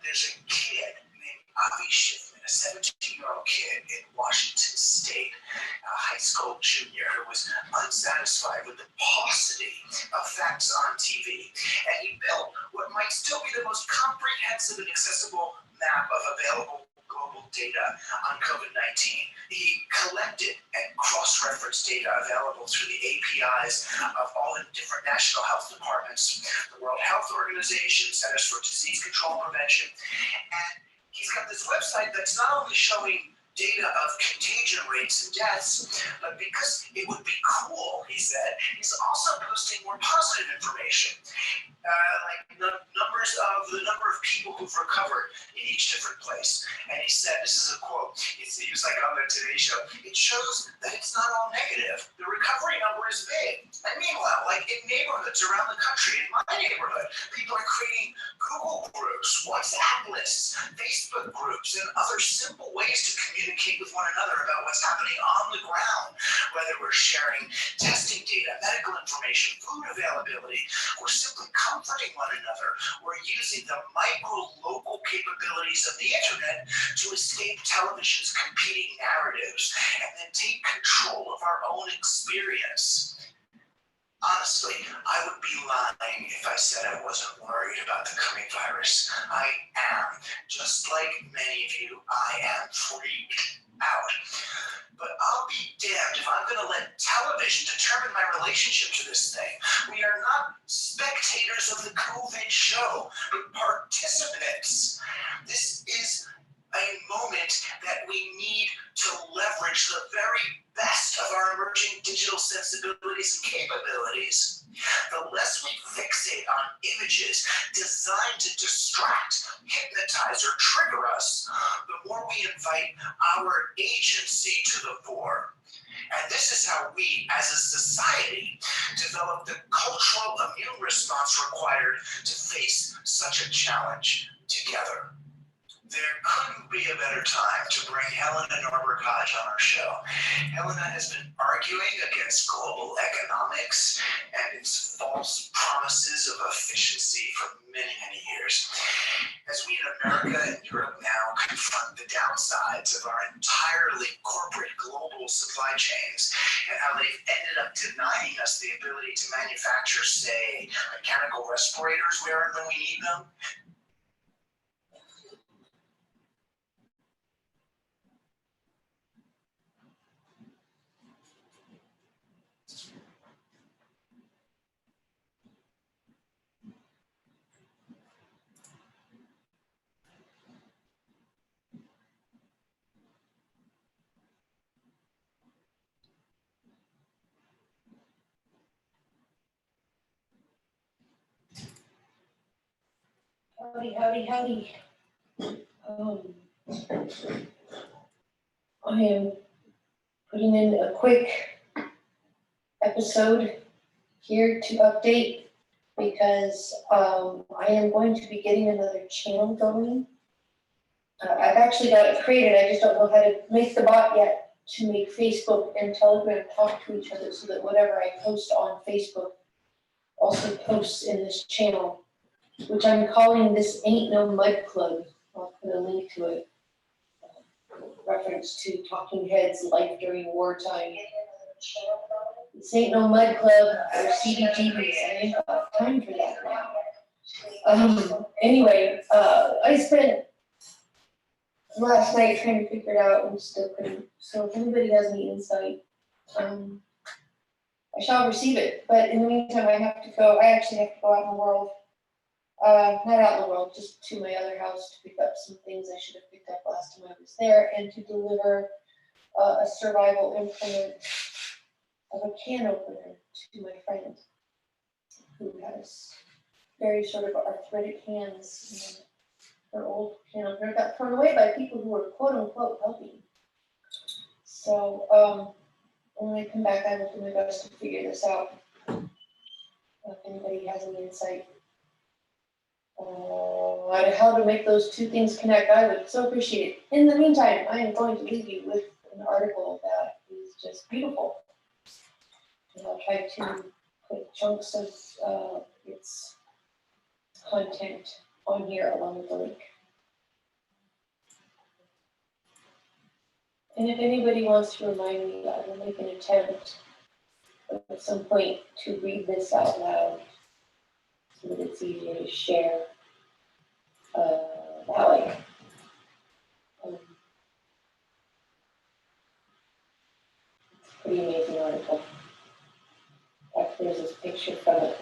there's a kid named Avi Schiffman, a 17-year-old kid in Washington State, a high school junior who was unsatisfied with the paucity of facts on TV. And he built what might still be the most comprehensive and accessible map of available global data on COVID-19. He collected and cross-referenced data available through the APIs of all the different national health departments, the World Health Organization, Centers for Disease Control and Prevention. And he's got this website that's not only showing data of contagion rates and deaths, but because it would be cool, he said, he's also posting more positive information. Like the number of people who've recovered in each different place. And he said, this is a quote, he was like on the Today Show, it shows that it's not all negative. The recovery number is big. And meanwhile, like in neighborhoods around the country, in my neighborhood, people are creating Google groups, WhatsApp lists, Facebook groups, and other simple ways to communicate with one another about what's happening on the ground, whether we're sharing testing data, medical information, food availability, or simply comforting one another. We're using the micro-local capabilities of the internet to escape television's competing narratives and then take control of our own experience. Honestly, I would be lying if I said I wasn't worried about the coming virus. I am. Just like many of you, I am freaked out. But I'll be damned if I'm going to let television determine my relationship to this thing. We are not spectators of the COVID show, but participants. This is a moment that we need to leverage the very best of our emerging digital sensibilities and capabilities. The less we fixate on images designed to distract, hypnotize, or trigger us, the more we invite our agency to the fore. And this is how we, as a society, develop the cultural immune response required to face such a challenge together. There couldn't be a better time to bring Helena Norberg-Hodge on our show. Helena has been arguing against global economics and its false promises of efficiency for many, many years. As we in America and Europe now confront the downsides of our entirely corporate global supply chains and how they've ended up denying us the ability to manufacture, say, mechanical respirators where and when we need them, Howdy, howdy, howdy. I am putting in a quick episode here to update because I am going to be getting another channel going. I've actually got it created, I just don't know how to make the bot yet to make Facebook and Telegram talk to each other so that whatever I post on Facebook also posts in this channel, which I'm calling This Ain't No Mud Club. I'll put a link to it. Reference to Talking Heads' Life During Wartime. This ain't no mud club or CBGBs. I ain't got time for that now. Anyway, I spent last night trying to figure it out and still couldn't. So if anybody has any insight, I shall receive it. But in the meantime, I actually have to go out in the world. Not out in the world, just to my other house to pick up some things I should have picked up last time I was there, and to deliver a survival implement of a can opener to my friend who has very sort of arthritic hands. And her old can opener got thrown away by people who were quote unquote helping. So when I come back, I will do my best to figure this out. If anybody has any insight on how to make those two things connect, I would so appreciate it. In the meantime, I am going to leave you with an article that is just beautiful. And I'll try to put chunks of its content on here along with the link. And if anybody wants to remind me, I will make an attempt at some point to read this out loud so that it's easier to share that way. It's a pretty amazing article. In fact, there's this picture from it.